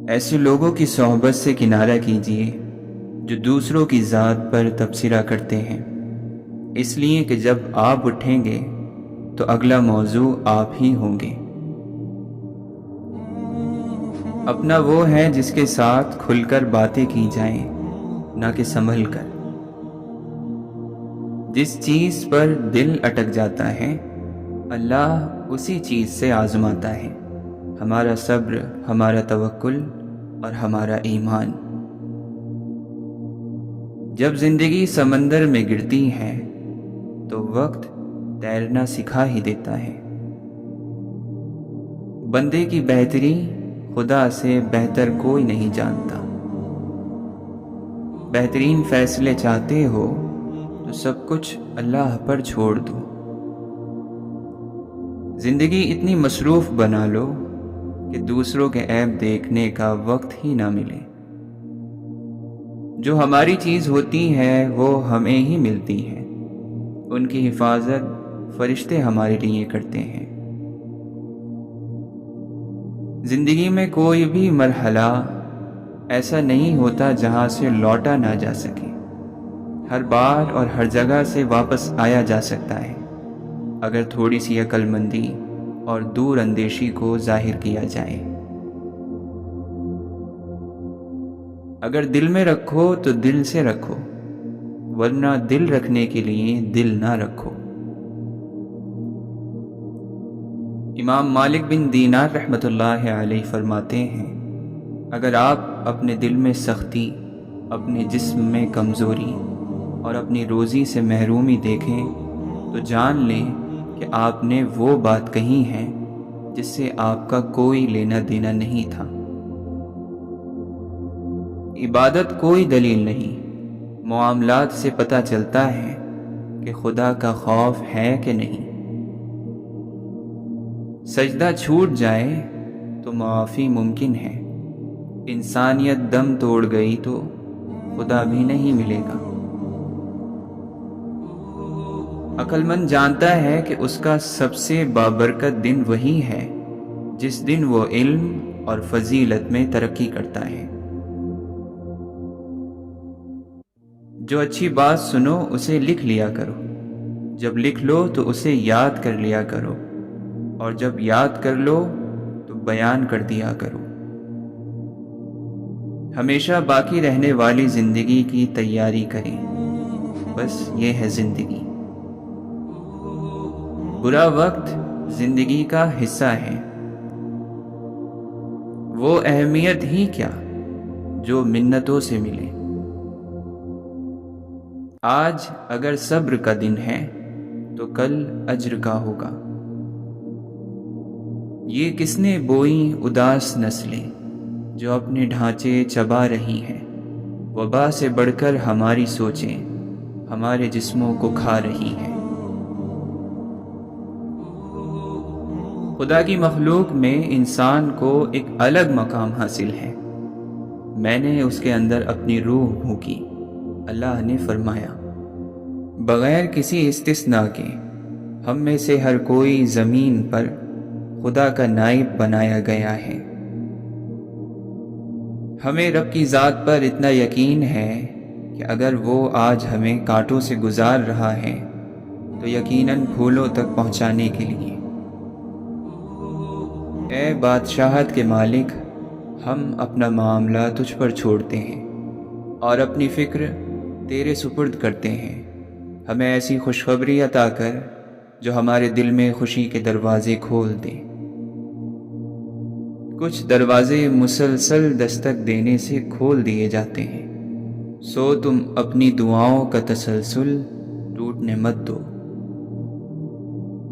ایسے لوگوں کی صحبت سے کنارہ کیجیے جو دوسروں کی ذات پر تبصرہ کرتے ہیں، اس لیے کہ جب آپ اٹھیں گے تو اگلا موضوع آپ ہی ہوں گے۔ اپنا وہ ہے جس کے ساتھ کھل کر باتیں کی جائیں، نہ کہ سنبھل کر۔ جس چیز پر دل اٹک جاتا ہے اللہ اسی چیز سے آزماتا ہے ہمارا صبر، ہمارا توکل اور ہمارا ایمان۔ جب زندگی سمندر میں گرتی ہے تو وقت تیرنا سکھا ہی دیتا ہے۔ بندے کی بہتری خدا سے بہتر کوئی نہیں جانتا۔ بہترین فیصلے چاہتے ہو تو سب کچھ اللہ پر چھوڑ دو۔ زندگی اتنی مصروف بنا لو کہ دوسروں کے عیب دیکھنے کا وقت ہی نہ ملے۔ جو ہماری چیز ہوتی ہے وہ ہمیں ہی ملتی ہے، ان کی حفاظت فرشتے ہمارے لیے کرتے ہیں۔ زندگی میں کوئی بھی مرحلہ ایسا نہیں ہوتا جہاں سے لوٹا نہ جا سکے۔ ہر بار اور ہر جگہ سے واپس آیا جا سکتا ہے اگر تھوڑی سی عقل مندی اور دور اندیشی کو ظاہر کیا جائے۔ اگر دل میں رکھو تو دل سے رکھو، ورنہ دل رکھنے کے لیے دل نہ رکھو۔ امام مالک بن دینار رحمۃ اللہ علیہ فرماتے ہیں، اگر آپ اپنے دل میں سختی، اپنے جسم میں کمزوری اور اپنی روزی سے محرومی دیکھیں تو جان لیں کہ آپ نے وہ بات کہی ہے جس سے آپ کا کوئی لینا دینا نہیں تھا۔ عبادت کوئی دلیل نہیں، معاملات سے پتہ چلتا ہے کہ خدا کا خوف ہے کہ نہیں۔ سجدہ چھوٹ جائے تو معافی ممکن ہے، انسانیت دم توڑ گئی تو خدا بھی نہیں ملے گا۔ عقل مند جانتا ہے کہ اس کا سب سے بابرکت دن وہی ہے جس دن وہ علم اور فضیلت میں ترقی کرتا ہے۔ جو اچھی بات سنو اسے لکھ لیا کرو، جب لکھ لو تو اسے یاد کر لیا کرو، اور جب یاد کر لو تو بیان کر دیا کرو۔ ہمیشہ باقی رہنے والی زندگی کی تیاری کریں، بس یہ ہے زندگی۔ برا وقت زندگی کا حصہ ہے، وہ اہمیت ہی کیا جو منتوں سے ملے۔ آج اگر صبر کا دن ہے تو کل اجر کا ہوگا۔ یہ کس نے بوئی اداس نسلیں جو اپنے ڈھانچے چبا رہی ہیں، وبا سے بڑھ کر ہماری سوچیں ہمارے جسموں کو کھا رہی ہیں۔ خدا کی مخلوق میں انسان کو ایک الگ مقام حاصل ہے۔ میں نے اس کے اندر اپنی روح پھونکی، اللہ نے فرمایا، بغیر کسی استثناء کے ہم میں سے ہر کوئی زمین پر خدا کا نائب بنایا گیا ہے۔ ہمیں رب کی ذات پر اتنا یقین ہے کہ اگر وہ آج ہمیں کانٹوں سے گزار رہا ہے تو یقیناً پھولوں تک پہنچانے کے لیے۔ اے بادشاہت کے مالک، ہم اپنا معاملہ تجھ پر چھوڑتے ہیں اور اپنی فکر تیرے سپرد کرتے ہیں۔ ہمیں ایسی خوشخبری عطا کر جو ہمارے دل میں خوشی کے دروازے کھول دے۔ کچھ دروازے مسلسل دستک دینے سے کھول دیے جاتے ہیں، سو تم اپنی دعاؤں کا تسلسل ٹوٹنے مت دو۔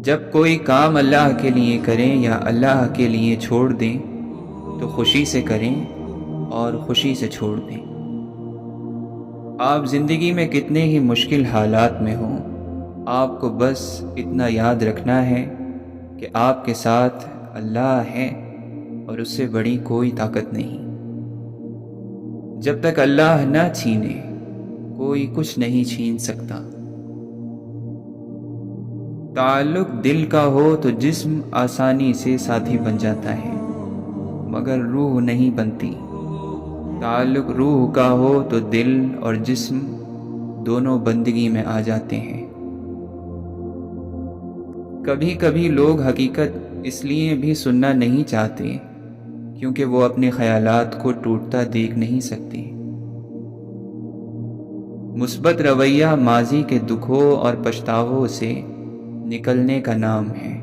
جب کوئی کام اللہ کے لیے کریں یا اللہ کے لیے چھوڑ دیں تو خوشی سے کریں اور خوشی سے چھوڑ دیں۔ آپ زندگی میں کتنے ہی مشکل حالات میں ہوں، آپ کو بس اتنا یاد رکھنا ہے کہ آپ کے ساتھ اللہ ہے اور اس سے بڑی کوئی طاقت نہیں۔ جب تک اللہ نہ چھینے کوئی کچھ نہیں چھین سکتا۔ تعلق دل کا ہو تو جسم آسانی سے ساتھی بن جاتا ہے، مگر روح نہیں بنتی۔ تعلق روح کا ہو تو دل اور جسم دونوں بندگی میں آ جاتے ہیں۔ کبھی کبھی لوگ حقیقت اس لیے بھی سننا نہیں چاہتے کیونکہ وہ اپنے خیالات کو ٹوٹتا دیکھ نہیں سکتے۔ مثبت رویہ ماضی کے دکھوں اور پچھتاووں سے نکلنے کا نام ہے۔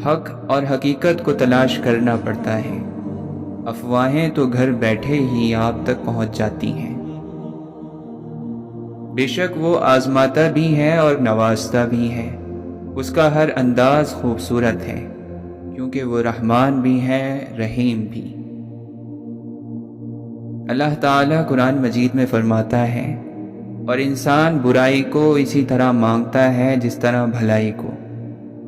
حق اور حقیقت کو تلاش کرنا پڑتا ہے، افواہیں تو گھر بیٹھے ہی آپ تک پہنچ جاتی ہیں۔ بے شک وہ آزماتا بھی ہے اور نوازتا بھی ہے، اس کا ہر انداز خوبصورت ہے، کیونکہ وہ رحمان بھی ہے، رحیم بھی۔ اللہ تعالیٰ قرآن مجید میں فرماتا ہے، اور انسان برائی کو اسی طرح مانگتا ہے جس طرح بھلائی کو،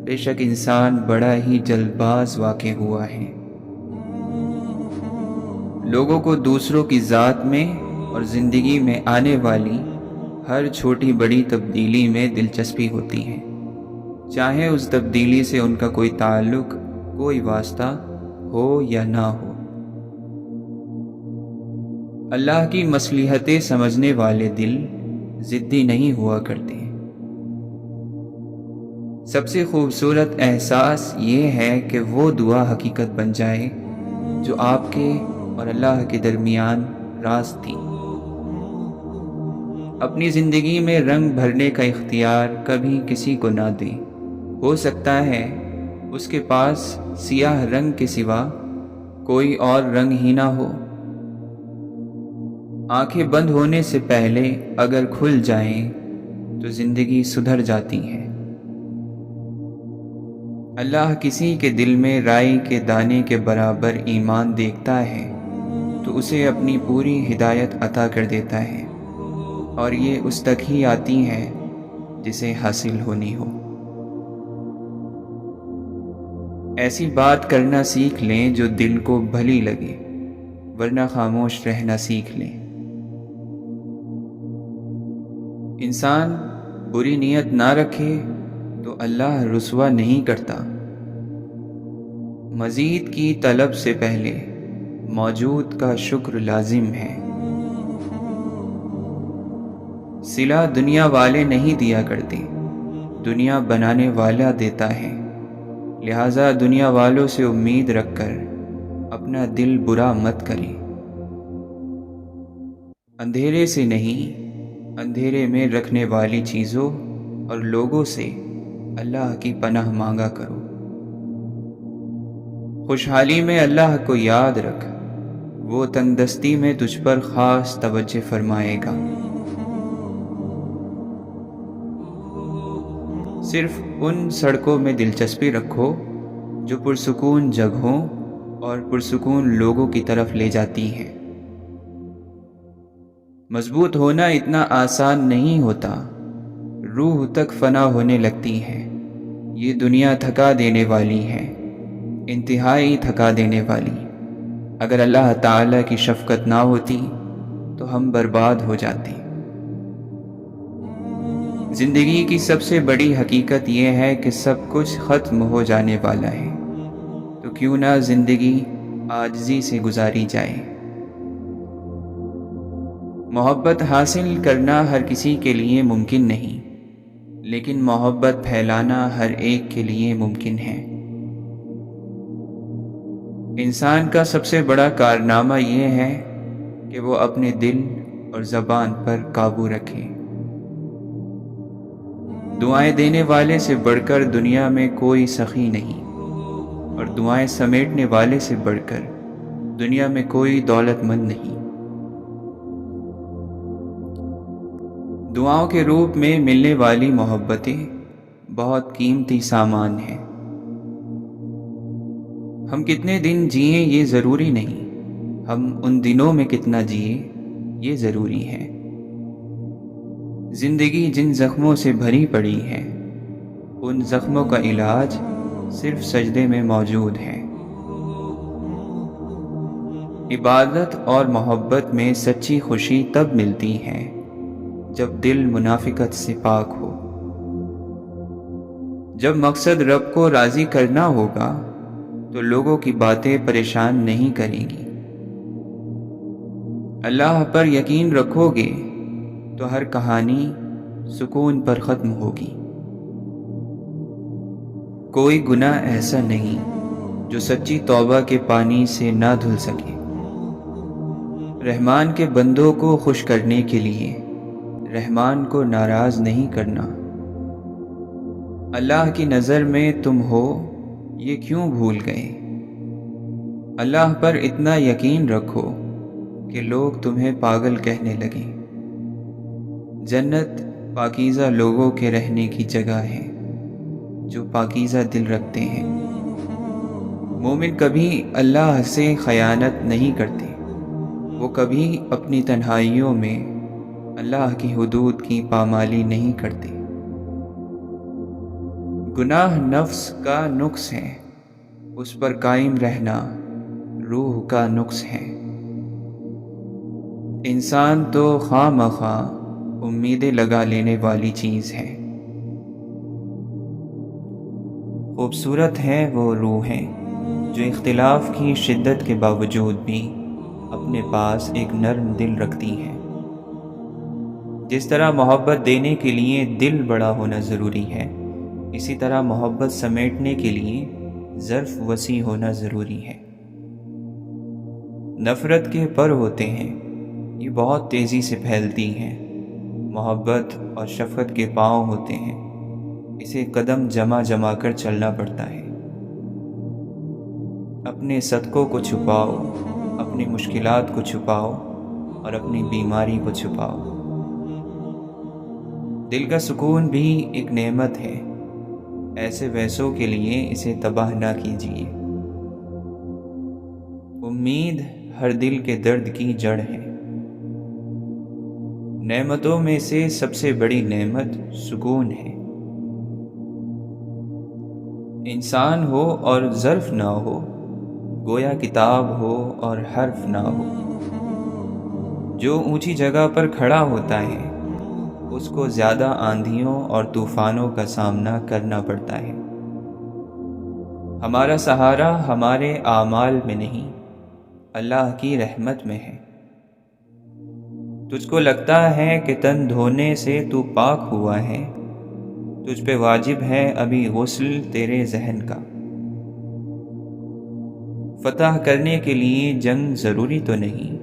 بے شک انسان بڑا ہی جلد باز واقع ہوا ہے۔ لوگوں کو دوسروں کی ذات میں اور زندگی میں آنے والی ہر چھوٹی بڑی تبدیلی میں دلچسپی ہوتی ہے، چاہے اس تبدیلی سے ان کا کوئی تعلق، کوئی واسطہ ہو یا نہ ہو۔ اللہ کی مصلحتیں سمجھنے والے دل ضدی نہیں ہوا کرتے۔ سب سے خوبصورت احساس یہ ہے کہ وہ دعا حقیقت بن جائے جو آپ کے اور اللہ کے درمیان راز تھی۔ اپنی زندگی میں رنگ بھرنے کا اختیار کبھی کسی کو نہ دیں، ہو سکتا ہے اس کے پاس سیاہ رنگ کے سوا کوئی اور رنگ ہی نہ ہو۔ آنکھیں بند ہونے سے پہلے اگر کھل جائیں تو زندگی سدھر جاتی ہے۔ اللہ کسی کے دل میں رائی کے دانے کے برابر ایمان دیکھتا ہے تو اسے اپنی پوری ہدایت عطا کر دیتا ہے، اور یہ اس تک ہی آتی ہے جسے حاصل ہونی ہو۔ ایسی بات کرنا سیکھ لیں جو دل کو بھلی لگے، ورنہ خاموش رہنا سیکھ لیں۔ انسان بری نیت نہ رکھے تو اللہ رسوا نہیں کرتا۔ مزید کی طلب سے پہلے موجود کا شکر لازم ہے۔ صلہ دنیا والے نہیں دیا کرتے، دنیا بنانے والا دیتا ہے، لہذا دنیا والوں سے امید رکھ کر اپنا دل برا مت کریں۔ اندھیرے سے نہیں، اندھیرے میں رکھنے والی چیزوں اور لوگوں سے اللہ کی پناہ مانگا کرو۔ خوشحالی میں اللہ کو یاد رکھ، وہ تنگ دستی میں تجھ پر خاص توجہ فرمائے گا۔ صرف ان سڑکوں میں دلچسپی رکھو جو پرسکون جگہوں اور پرسکون لوگوں کی طرف لے جاتی ہیں۔ مضبوط ہونا اتنا آسان نہیں ہوتا، روح تک فنا ہونے لگتی ہے۔ یہ دنیا تھکا دینے والی ہے، انتہائی تھکا دینے والی۔ اگر اللہ تعالیٰ کی شفقت نہ ہوتی تو ہم برباد ہو جاتے۔ زندگی کی سب سے بڑی حقیقت یہ ہے کہ سب کچھ ختم ہو جانے والا ہے، تو کیوں نہ زندگی عاجزی سے گزاری جائے۔ محبت حاصل کرنا ہر کسی کے لیے ممکن نہیں، لیکن محبت پھیلانا ہر ایک کے لیے ممکن ہے۔ انسان کا سب سے بڑا کارنامہ یہ ہے کہ وہ اپنے دل اور زبان پر قابو رکھے۔ دعائیں دینے والے سے بڑھ کر دنیا میں کوئی سخی نہیں، اور دعائیں سمیٹنے والے سے بڑھ کر دنیا میں کوئی دولت مند نہیں۔ دعاؤں کے روپ میں ملنے والی محبتیں بہت قیمتی سامان ہیں۔ ہم کتنے دن جئیں یہ ضروری نہیں، ہم ان دنوں میں کتنا جئیں یہ ضروری ہے۔ زندگی جن زخموں سے بھری پڑی ہے، ان زخموں کا علاج صرف سجدے میں موجود ہے۔ عبادت اور محبت میں سچی خوشی تب ملتی ہے جب دل منافقت سے پاک ہو۔ جب مقصد رب کو راضی کرنا ہوگا تو لوگوں کی باتیں پریشان نہیں کریں گی۔ اللہ پر یقین رکھو گے تو ہر کہانی سکون پر ختم ہوگی۔ کوئی گناہ ایسا نہیں جو سچی توبہ کے پانی سے نہ دھل سکے۔ رحمان کے بندوں کو خوش کرنے کے لیے رحمان کو ناراض نہیں کرنا۔ اللہ کی نظر میں تم ہو یہ کیوں بھول گئے؟ اللہ پر اتنا یقین رکھو کہ لوگ تمہیں پاگل کہنے لگیں۔ جنت پاکیزہ لوگوں کے رہنے کی جگہ ہے جو پاکیزہ دل رکھتے ہیں۔ مومن کبھی اللہ سے خیانت نہیں کرتے، وہ کبھی اپنی تنہائیوں میں اللہ کی حدود کی پامالی نہیں کرتے۔ گناہ نفس کا نقص ہے، اس پر قائم رہنا روح کا نقص ہے۔ انسان تو خواہ مخواہ امیدیں لگا لینے والی چیز ہے۔ خوبصورت ہیں وہ روحیں جو اختلاف کی شدت کے باوجود بھی اپنے پاس ایک نرم دل رکھتی ہیں۔ جس طرح محبت دینے کے لیے دل بڑا ہونا ضروری ہے، اسی طرح محبت سمیٹنے کے لیے ظرف وسیع ہونا ضروری ہے۔ نفرت کے پر ہوتے ہیں، یہ بہت تیزی سے پھیلتی ہیں۔ محبت اور شفقت کے پاؤں ہوتے ہیں، اسے قدم جما جما کر چلنا پڑتا ہے۔ اپنے صدقوں کو چھپاؤ، اپنی مشکلات کو چھپاؤ اور اپنی بیماری کو چھپاؤ۔ دل کا سکون بھی ایک نعمت ہے، ایسے ویسوں کے لیے اسے تباہ نہ کیجیے۔ امید ہر دل کے درد کی جڑ ہے۔ نعمتوں میں سے سب سے بڑی نعمت سکون ہے۔ انسان ہو اور ظرف نہ ہو، گویا کتاب ہو اور حرف نہ ہو۔ جو اونچی جگہ پر کھڑا ہوتا ہے اس کو زیادہ آندھیوں اور طوفانوں کا سامنا کرنا پڑتا ہے۔ ہمارا سہارا ہمارے اعمال میں نہیں، اللہ کی رحمت میں ہے۔ تجھ کو لگتا ہے کہ تن دھونے سے تو پاک ہوا ہے، تجھ پہ واجب ہے ابھی غسل تیرے ذہن کا۔ فتح کرنے کے لیے جنگ ضروری تو نہیں،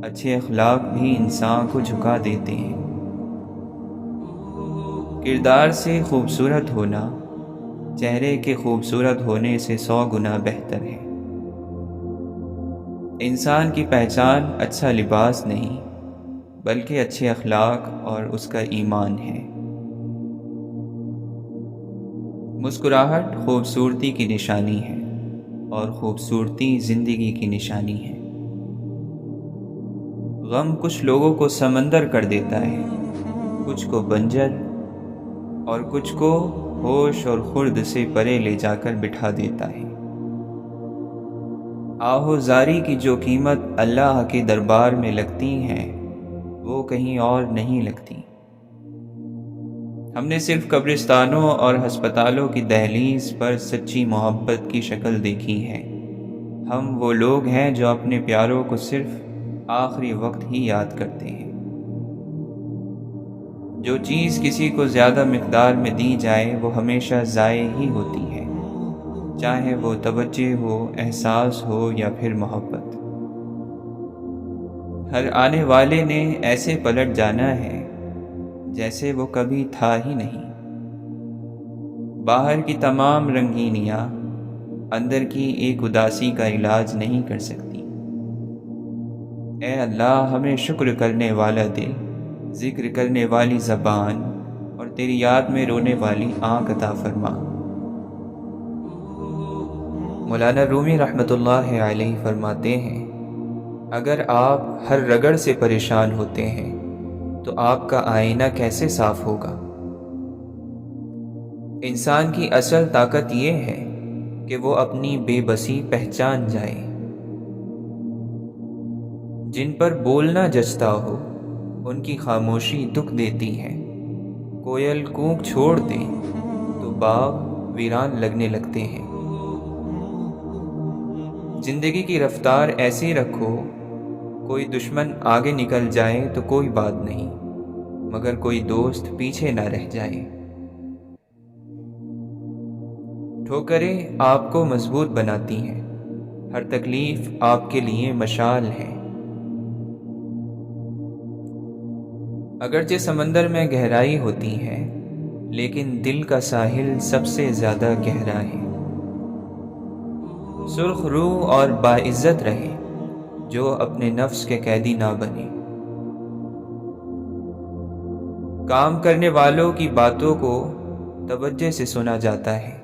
اچھے اخلاق بھی انسان کو جھکا دیتے ہیں۔ کردار سے خوبصورت ہونا چہرے کے خوبصورت ہونے سے 100 گنا بہتر ہے۔ انسان کی پہچان اچھا لباس نہیں بلکہ اچھے اخلاق اور اس کا ایمان ہے۔ مسکراہٹ خوبصورتی کی نشانی ہے اور خوبصورتی زندگی کی نشانی ہے۔ غم کچھ لوگوں کو سمندر کر دیتا ہے، کچھ کو بنجر اور کچھ کو ہوش اور خرد سے پرے لے جا کر بٹھا دیتا ہے۔ آہو زاری کی جو قیمت اللہ کے دربار میں لگتی ہیں وہ کہیں اور نہیں لگتی۔ ہم نے صرف قبرستانوں اور ہسپتالوں کی دہلیز پر سچی محبت کی شکل دیکھی ہے۔ ہم وہ لوگ ہیں جو اپنے پیاروں کو صرف آخری وقت ہی یاد کرتے ہیں۔ جو چیز کسی کو زیادہ مقدار میں دی جائے وہ ہمیشہ ضائع ہی ہوتی ہے، چاہے وہ توجہ ہو، احساس ہو یا پھر محبت۔ ہر آنے والے نے ایسے پلٹ جانا ہے جیسے وہ کبھی تھا ہی نہیں۔ باہر کی تمام رنگینیاں اندر کی ایک اداسی کا علاج نہیں کر سکتی۔ اے اللہ ہمیں شکر کرنے والا دل، ذکر کرنے والی زبان اور تیری یاد میں رونے والی آنکھ عطا فرما۔ مولانا رومی رحمۃ اللہ علیہ فرماتے ہیں، اگر آپ ہر رگڑ سے پریشان ہوتے ہیں تو آپ کا آئینہ کیسے صاف ہوگا؟ انسان کی اصل طاقت یہ ہے کہ وہ اپنی بے بسی پہچان جائے۔ جن پر بولنا جچتا ہو ان کی خاموشی دکھ دیتی ہے۔ کوئل کوک چھوڑ دے تو باغ ویران لگنے لگتے ہیں۔ زندگی کی رفتار ایسی رکھو، کوئی دشمن آگے نکل جائے تو کوئی بات نہیں، مگر کوئی دوست پیچھے نہ رہ جائے۔ ٹھوکریں آپ کو مضبوط بناتی ہیں، ہر تکلیف آپ کے لیے مشعل ہے۔ اگرچہ سمندر میں گہرائی ہوتی ہے، لیکن دل کا ساحل سب سے زیادہ گہرا ہے۔ سرخ روح اور باعزت رہے، جو اپنے نفس کے قیدی نہ بنے۔ کام کرنے والوں کی باتوں کو توجہ سے سنا جاتا ہے۔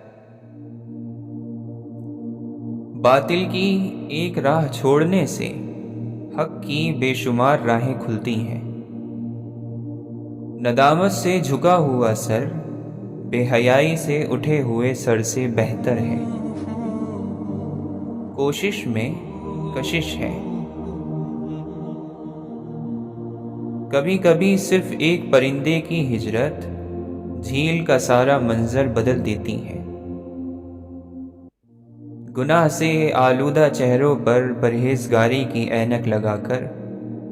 باطل کی ایک راہ چھوڑنے سے حق کی بے شمار راہیں کھلتی ہیں۔ ندامت سے جھکا ہوا سر بے حیائی سے اٹھے ہوئے سر سے بہتر ہے۔ کوشش میں کشش ہے۔ کبھی کبھی صرف ایک پرندے کی ہجرت جھیل کا سارا منظر بدل دیتی ہے۔ گناہ سے آلودہ چہروں پر پرہیزگاری کی اینک لگا کر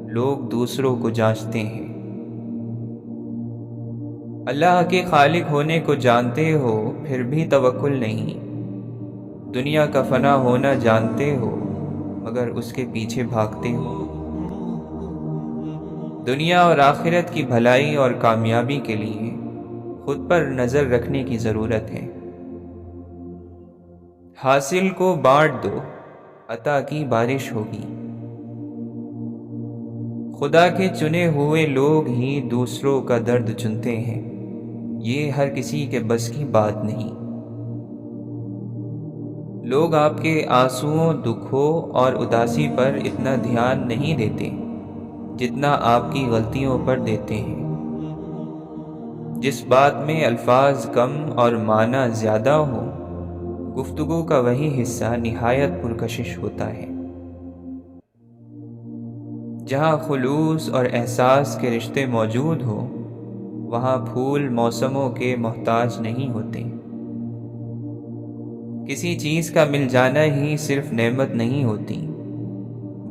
لوگ دوسروں کو جانچتے ہیں۔ اللہ کے خالق ہونے کو جانتے ہو پھر بھی توکل نہیں، دنیا کا فنا ہونا جانتے ہو مگر اس کے پیچھے بھاگتے ہو۔ دنیا اور آخرت کی بھلائی اور کامیابی کے لیے خود پر نظر رکھنے کی ضرورت ہے۔ حاصل کو بانٹ دو، عطا کی بارش ہوگی۔ خدا کے چنے ہوئے لوگ ہی دوسروں کا درد چنتے ہیں، یہ ہر کسی کے بس کی بات نہیں۔ لوگ آپ کے آنسوؤں، دکھوں اور اداسی پر اتنا دھیان نہیں دیتے جتنا آپ کی غلطیوں پر دیتے ہیں۔ جس بات میں الفاظ کم اور معنی زیادہ ہو، گفتگو کا وہی حصہ نہایت پرکشش ہوتا ہے۔ جہاں خلوص اور احساس کے رشتے موجود ہو، وہاں پھول موسموں کے محتاج نہیں ہوتے۔ کسی چیز کا مل جانا ہی صرف نعمت نہیں ہوتی،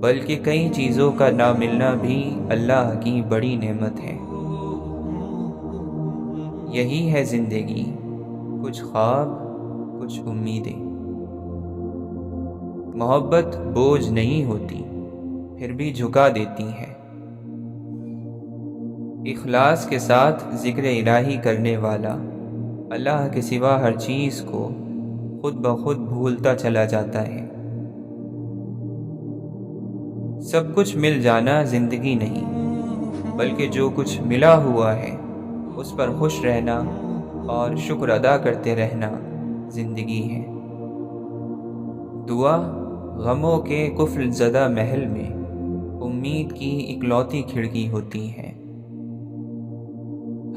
بلکہ کئی چیزوں کا نہ ملنا بھی اللہ کی بڑی نعمت ہے۔ یہی ہے زندگی، کچھ خواب، کچھ امیدیں۔ محبت بوجھ نہیں ہوتی، پھر بھی جھکا دیتی ہے۔ اخلاص کے ساتھ ذکر الہی کرنے والا اللہ کے سوا ہر چیز کو خود بخود بھولتا چلا جاتا ہے۔ سب کچھ مل جانا زندگی نہیں، بلکہ جو کچھ ملا ہوا ہے اس پر خوش رہنا اور شکر ادا کرتے رہنا زندگی ہے۔ دعا غموں کے قفل زدہ محل میں امید کی اکلوتی کھڑکی ہوتی ہے۔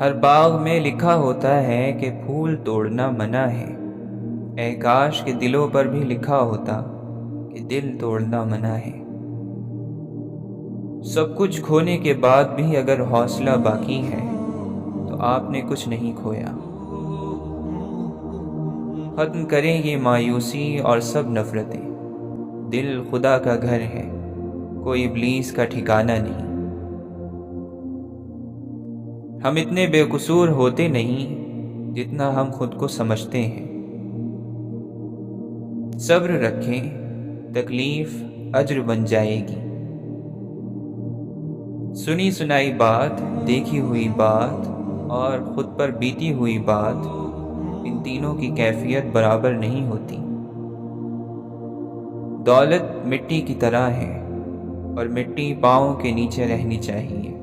ہر باغ میں لکھا ہوتا ہے کہ پھول توڑنا منع ہے، اے کاش کے دلوں پر بھی لکھا ہوتا کہ دل توڑنا منع ہے۔ سب کچھ کھونے کے بعد بھی اگر حوصلہ باقی ہے تو آپ نے کچھ نہیں کھویا۔ ختم کریں یہ مایوسی اور سب نفرتیں، دل خدا کا گھر ہے، کوئی ابلیس کا ٹھکانہ نہیں۔ ہم اتنے بے قصور ہوتے نہیں جتنا ہم خود کو سمجھتے ہیں۔ صبر رکھیں، تکلیف اجر بن جائے گی۔ سنی سنائی بات، دیکھی ہوئی بات اور خود پر بیتی ہوئی بات، ان تینوں کی کیفیت برابر نہیں ہوتی۔ دولت مٹی کی طرح ہے اور مٹی پاؤں کے نیچے رہنی چاہیے۔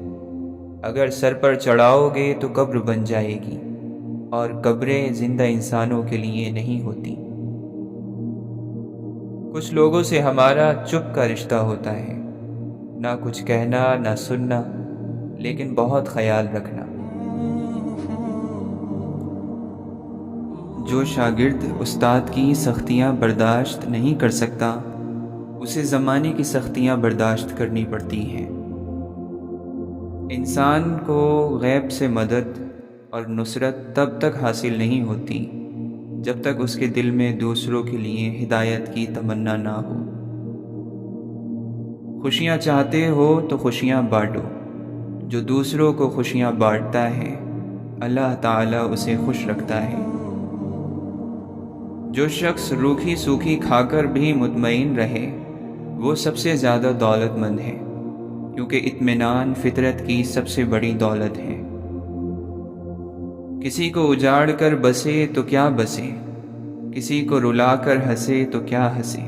اگر سر پر چڑھاؤ گے تو قبر بن جائے گی، اور قبریں زندہ انسانوں کے لیے نہیں ہوتی۔ کچھ لوگوں سے ہمارا چپ کا رشتہ ہوتا ہے، نہ کچھ کہنا نہ سننا، لیکن بہت خیال رکھنا۔ جو شاگرد استاد کی سختیاں برداشت نہیں کر سکتا، اسے زمانے کی سختیاں برداشت کرنی پڑتی ہیں۔ انسان کو غیب سے مدد اور نصرت تب تک حاصل نہیں ہوتی جب تک اس کے دل میں دوسروں کے لیے ہدایت کی تمنا نہ ہو۔ خوشیاں چاہتے ہو تو خوشیاں بانٹو، جو دوسروں کو خوشیاں بانٹتا ہے اللہ تعالیٰ اسے خوش رکھتا ہے۔ جو شخص روکھی سوکھی کھا کر بھی مطمئن رہے وہ سب سے زیادہ دولت مند ہے، کیونکہ اطمینان فطرت کی سب سے بڑی دولت ہے۔ کسی کو اجاڑ کر بسے تو کیا بسے، کسی کو رلا کر ہنسے تو کیا ہنسے۔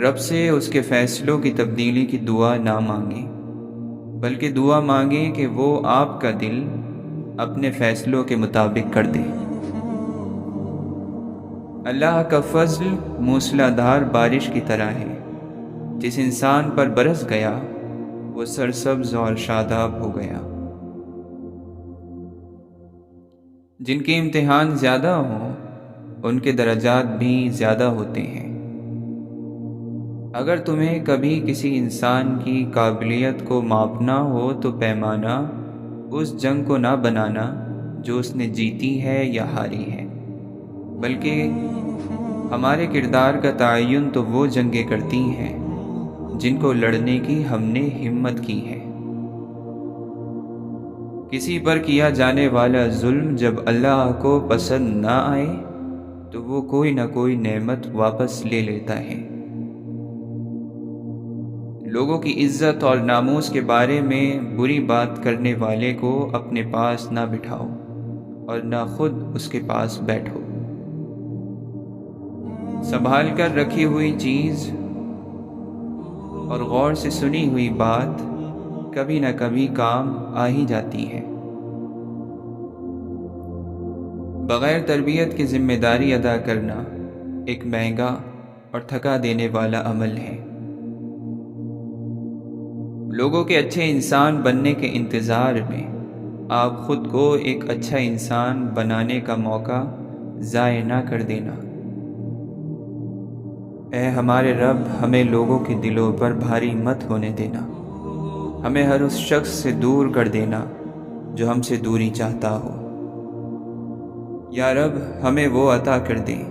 رب سے اس کے فیصلوں کی تبدیلی کی دعا نہ مانگیں، بلکہ دعا مانگیں کہ وہ آپ کا دل اپنے فیصلوں کے مطابق کر دے۔ اللہ کا فضل موسلا دھار بارش کی طرح ہے، جس انسان پر برس گیا وہ سرسبز اور شاداب ہو گیا۔ جن کے امتحان زیادہ ہوں ان کے درجات بھی زیادہ ہوتے ہیں۔ اگر تمہیں کبھی کسی انسان کی قابلیت کو ماپنا ہو تو پیمانہ اس جنگ کو نہ بنانا جو اس نے جیتی ہے یا ہاری ہے، بلکہ ہمارے کردار کا تعین تو وہ جنگیں کرتی ہیں جن کو لڑنے کی ہم نے ہمت کی ہے۔ کسی پر کیا جانے والا ظلم جب اللہ کو پسند نہ آئے تو وہ کوئی نہ کوئی نعمت واپس لے لیتا ہے۔ لوگوں کی عزت اور ناموس کے بارے میں بری بات کرنے والے کو اپنے پاس نہ بٹھاؤ اور نہ خود اس کے پاس بیٹھو۔ سنبھال کر رکھی ہوئی چیز اور غور سے سنی ہوئی بات کبھی نہ کبھی کام آ ہی جاتی ہے۔ بغیر تربیت کی ذمہ داری ادا کرنا ایک مہنگا اور تھکا دینے والا عمل ہے۔ لوگوں کے اچھے انسان بننے کے انتظار میں آپ خود کو ایک اچھا انسان بنانے کا موقع ضائع نہ کر دینا۔ اے ہمارے رب، ہمیں لوگوں کے دلوں پر بھاری مت ہونے دینا، ہمیں ہر اس شخص سے دور کر دینا جو ہم سے دوری چاہتا ہو۔ یا رب، ہمیں وہ عطا کر دے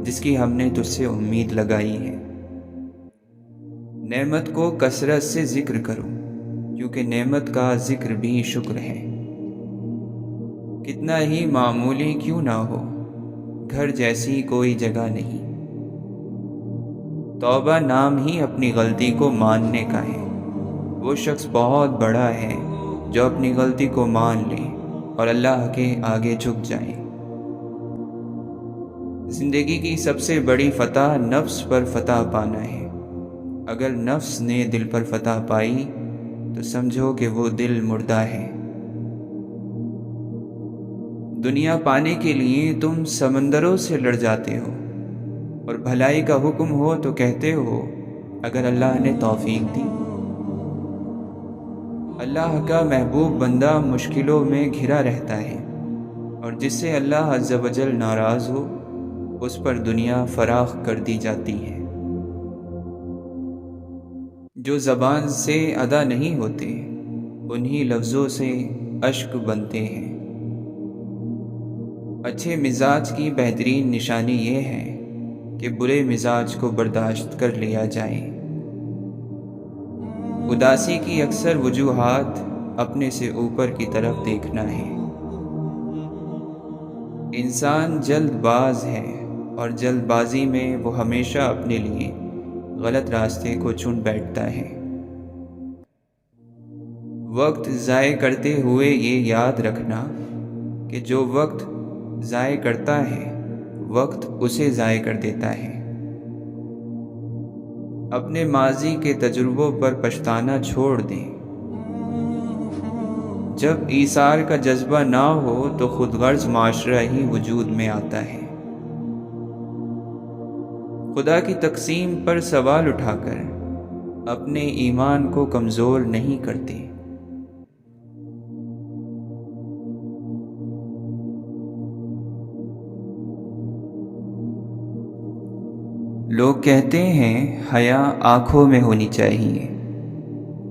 جس کی ہم نے تجھ سے امید لگائی ہے۔ نعمت کو کثرت سے ذکر کرو، کیونکہ نعمت کا ذکر بھی شکر ہے۔ کتنا ہی معمولی کیوں نہ ہو، گھر جیسی کوئی جگہ نہیں۔ توبہ نام ہی اپنی غلطی کو ماننے کا ہے۔ وہ شخص بہت بڑا ہے جو اپنی غلطی کو مان لے اور اللہ کے آگے جھک جائے۔ زندگی کی سب سے بڑی فتح نفس پر فتح پانا ہے۔ اگر نفس نے دل پر فتح پائی تو سمجھو کہ وہ دل مردہ ہے۔ دنیا پانے کے لیے تم سمندروں سے لڑ جاتے ہو، اور بھلائی کا حکم ہو تو کہتے ہو اگر اللہ نے توفیق دی۔ اللہ کا محبوب بندہ مشکلوں میں گھرا رہتا ہے، اور جس سے اللہ عز و جل ناراض ہو اس پر دنیا فراخ کر دی جاتی ہے۔ جو زبان سے ادا نہیں ہوتے انہی لفظوں سے اشک بنتے ہیں۔ اچھے مزاج کی بہترین نشانی یہ ہے کہ برے مزاج کو برداشت کر لیا جائے۔ اداسی کی اکثر وجوہات اپنے سے اوپر کی طرف دیکھنا ہے۔ انسان جلد باز ہے، اور جلد بازی میں وہ ہمیشہ اپنے لیے غلط راستے کو چن بیٹھتا ہے۔ وقت ضائع کرتے ہوئے یہ یاد رکھنا کہ جو وقت ضائع کرتا ہے وقت اسے ضائع کر دیتا ہے۔ اپنے ماضی کے تجربوں پر پچھتانا چھوڑ دیں۔ جب ایثار کا جذبہ نہ ہو تو خود غرض معاشرہ ہی وجود میں آتا ہے۔ خدا کی تقسیم پر سوال اٹھا کر اپنے ایمان کو کمزور نہیں کرتے۔ لوگ کہتے ہیں حیا آنکھوں میں ہونی چاہیے،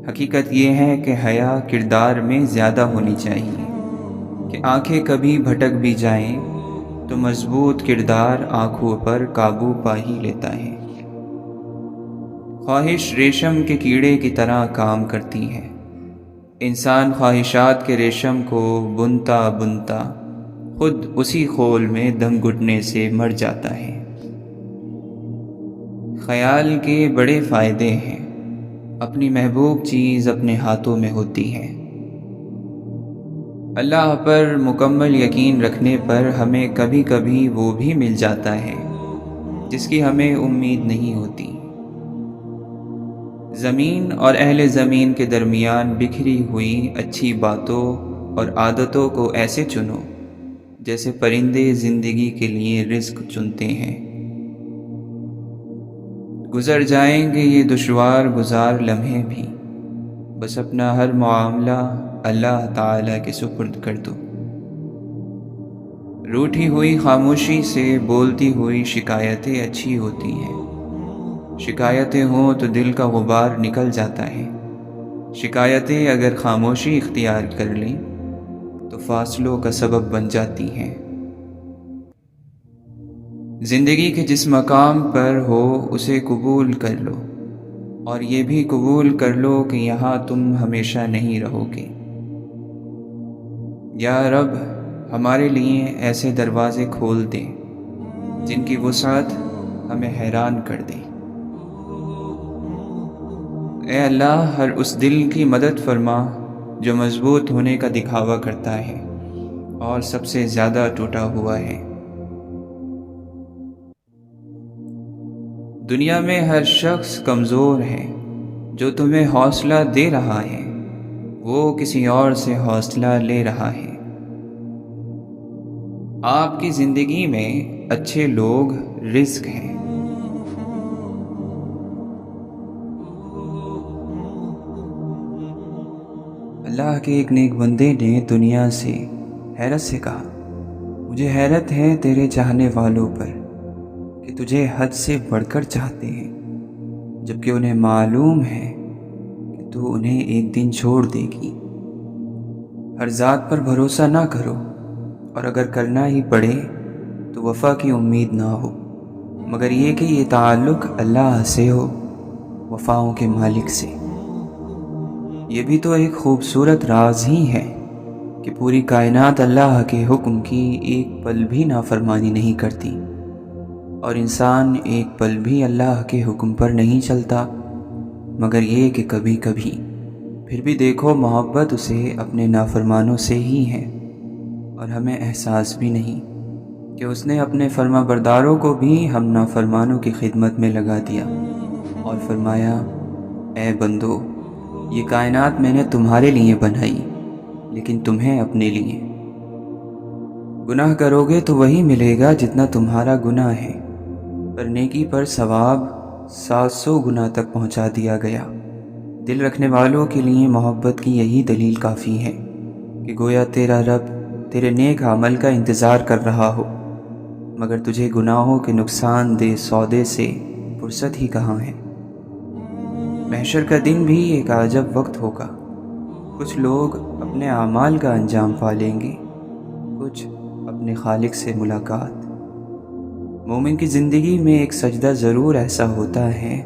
حقیقت یہ ہے کہ حیا کردار میں زیادہ ہونی چاہیے کہ آنکھیں کبھی بھٹک بھی جائیں تو مضبوط کردار آنکھوں پر قابو پا ہی لیتا ہے۔ خواہش ریشم کے کیڑے کی طرح کام کرتی ہے۔ انسان خواہشات کے ریشم کو بنتا بنتا خود اسی خول میں دم گھٹنے سے مر جاتا ہے۔ خیال کے بڑے فائدے ہیں۔ اپنی محبوب چیز اپنے ہاتھوں میں ہوتی ہے۔ اللہ پر مکمل یقین رکھنے پر ہمیں کبھی کبھی وہ بھی مل جاتا ہے جس کی ہمیں امید نہیں ہوتی۔ زمین اور اہل زمین کے درمیان بکھری ہوئی اچھی باتوں اور عادتوں کو ایسے چنو جیسے پرندے زندگی کے لیے رزق چنتے ہیں۔ گزر جائیں گے یہ دشوار گزار لمحے بھی، بس اپنا ہر معاملہ اللہ تعالیٰ کے سپرد کر دو۔ روٹھی ہوئی خاموشی سے بولتی ہوئی شکایتیں اچھی ہوتی ہیں۔ شکایتیں ہوں تو دل کا غبار نکل جاتا ہے۔ شکایتیں اگر خاموشی اختیار کر لیں تو فاصلوں کا سبب بن جاتی ہیں۔ زندگی کے جس مقام پر ہو اسے قبول کر لو، اور یہ بھی قبول کر لو کہ یہاں تم ہمیشہ نہیں رہو گے۔ یا رب ہمارے لیے ایسے دروازے کھول دے جن کی وسعت ہمیں حیران کر دے۔ اے اللہ ہر اس دل کی مدد فرما جو مضبوط ہونے کا دکھاوا کرتا ہے اور سب سے زیادہ ٹوٹا ہوا ہے۔ دنیا میں ہر شخص کمزور ہے۔ جو تمہیں حوصلہ دے رہا ہے وہ کسی اور سے حوصلہ لے رہا ہے۔ آپ کی زندگی میں اچھے لوگ رزق ہیں۔ اللہ کے ایک نیک بندے نے دنیا سے حیرت سے کہا، مجھے حیرت ہے تیرے چاہنے والوں پر کہ تجھے حد سے بڑھ کر چاہتے ہیں، جبکہ انہیں معلوم ہے کہ تو انہیں ایک دن چھوڑ دے گی۔ ہر ذات پر بھروسہ نہ کرو، اور اگر کرنا ہی پڑے تو وفا کی امید نہ ہو، مگر یہ کہ یہ تعلق اللہ سے ہو، وفاؤں کے مالک سے۔ یہ بھی تو ایک خوبصورت راز ہی ہے کہ پوری کائنات اللہ کے حکم کی ایک پل بھی نافرمانی نہیں کرتی، اور انسان ایک پل بھی اللہ کے حکم پر نہیں چلتا، مگر یہ کہ کبھی کبھی پھر بھی دیکھو محبت اسے اپنے نافرمانوں سے ہی ہے، اور ہمیں احساس بھی نہیں کہ اس نے اپنے فرما برداروں کو بھی ہم نافرمانوں کی خدمت میں لگا دیا اور فرمایا، اے بندو یہ کائنات میں نے تمہارے لیے بنائی لیکن تمہیں اپنے لیے۔ گناہ کرو گے تو وہی ملے گا جتنا تمہارا گناہ ہے، پر نیکی پر ثواب 700 گنا تک پہنچا دیا گیا۔ دل رکھنے والوں کے لیے محبت کی یہی دلیل کافی ہے کہ گویا تیرا رب تیرے نیک عمل کا انتظار کر رہا ہو، مگر تجھے گناہوں کے نقصان دہ سودے سے فرصت ہی کہاں ہے۔ محشر کا دن بھی ایک عجب وقت ہوگا۔ کچھ لوگ اپنے اعمال کا انجام پالیں گے، کچھ اپنے خالق سے ملاقات۔ مومن کی زندگی میں ایک سجدہ ضرور ایسا ہوتا ہے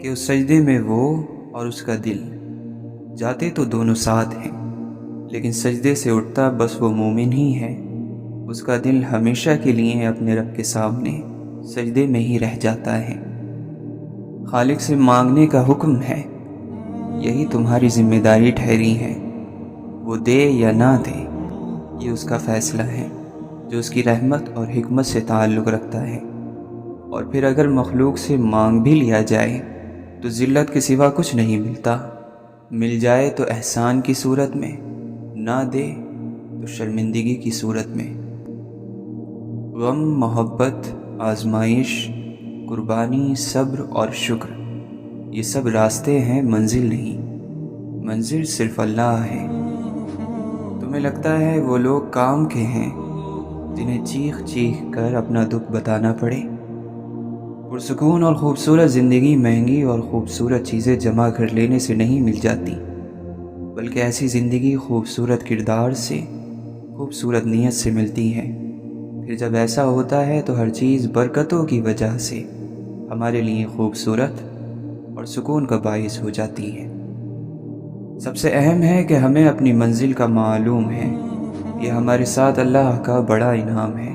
کہ اس سجدے میں وہ اور اس کا دل جاتے تو دونوں ساتھ ہیں، لیکن سجدے سے اٹھتا بس وہ مومن ہی ہے۔ اس کا دل ہمیشہ کے لیے اپنے رب کے سامنے سجدے میں ہی رہ جاتا ہے۔ خالق سے مانگنے کا حکم ہے، یہی تمہاری ذمہ داری ٹھہری ہے۔ وہ دے یا نہ دے یہ اس کا فیصلہ ہے جو اس کی رحمت اور حکمت سے تعلق رکھتا ہے۔ اور پھر اگر مخلوق سے مانگ بھی لیا جائے تو ذلت کے سوا کچھ نہیں ملتا۔ مل جائے تو احسان کی صورت میں، نہ دے تو شرمندگی کی صورت میں۔ غم، محبت، آزمائش، قربانی، صبر اور شکر، یہ سب راستے ہیں، منزل نہیں۔ منزل صرف اللہ ہے۔ تمہیں لگتا ہے وہ لوگ کام کے ہیں جنہیں چیخ چیخ کر اپنا دکھ بتانا پڑے؟ پرسکون اور خوبصورت زندگی مہنگی اور خوبصورت چیزیں جمع کر لینے سے نہیں مل جاتی، بلکہ ایسی زندگی خوبصورت کردار سے، خوبصورت نیت سے ملتی ہے۔ پھر جب ایسا ہوتا ہے تو ہر چیز برکتوں کی وجہ سے ہمارے لیے خوبصورت اور سکون کا باعث ہو جاتی ہیں۔ سب سے اہم ہے کہ ہمیں اپنی منزل کا معلوم ہے، یہ ہمارے ساتھ اللہ کا بڑا انعام ہے،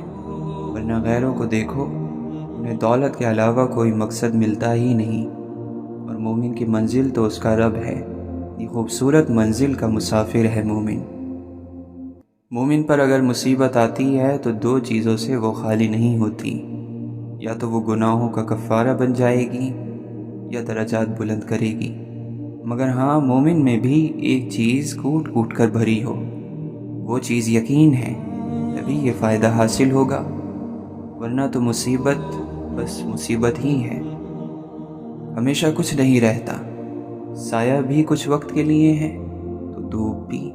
ورنہ غیروں کو دیکھو، انہیں دولت کے علاوہ کوئی مقصد ملتا ہی نہیں، اور مومن کی منزل تو اس کا رب ہے۔ یہ خوبصورت منزل کا مسافر ہے مومن۔ مومن پر اگر مصیبت آتی ہے تو دو چیزوں سے وہ خالی نہیں ہوتی، یا تو وہ گناہوں کا کفارہ بن جائے گی یا درجات بلند کرے گی، مگر ہاں مومن میں بھی ایک چیز کوٹ کوٹ کر بھری ہو، وہ چیز یقین ہے، تبھی یہ فائدہ حاصل ہوگا، ورنہ تو مصیبت بس مصیبت ہی ہے۔ ہمیشہ کچھ نہیں رہتا، سایہ بھی کچھ وقت کے لیے ہے تو دھوپ بھی،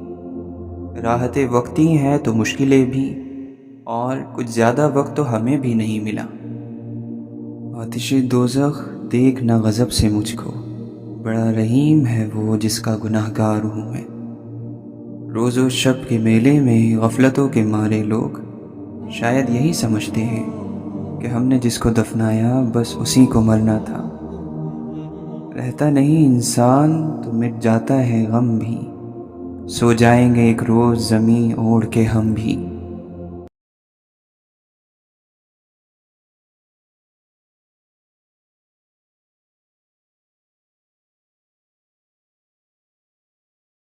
راحتیں وقتی ہیں تو مشکلیں بھی، اور کچھ زیادہ وقت تو ہمیں بھی نہیں ملا۔ آتش دوزخ دیکھ نہ غضب سے مجھ کو، بڑا رحیم ہے وہ جس کا گناہ گار ہوں میں۔ روز و شب کے میلے میں غفلتوں کے مارے لوگ شاید یہی سمجھتے ہیں کہ ہم نے جس کو دفنایا بس اسی کو مرنا تھا۔ رہتا نہیں انسان تو مٹ جاتا ہے غم بھی، سو جائیں گے ایک روز زمین اوڑھ کے ہم بھی۔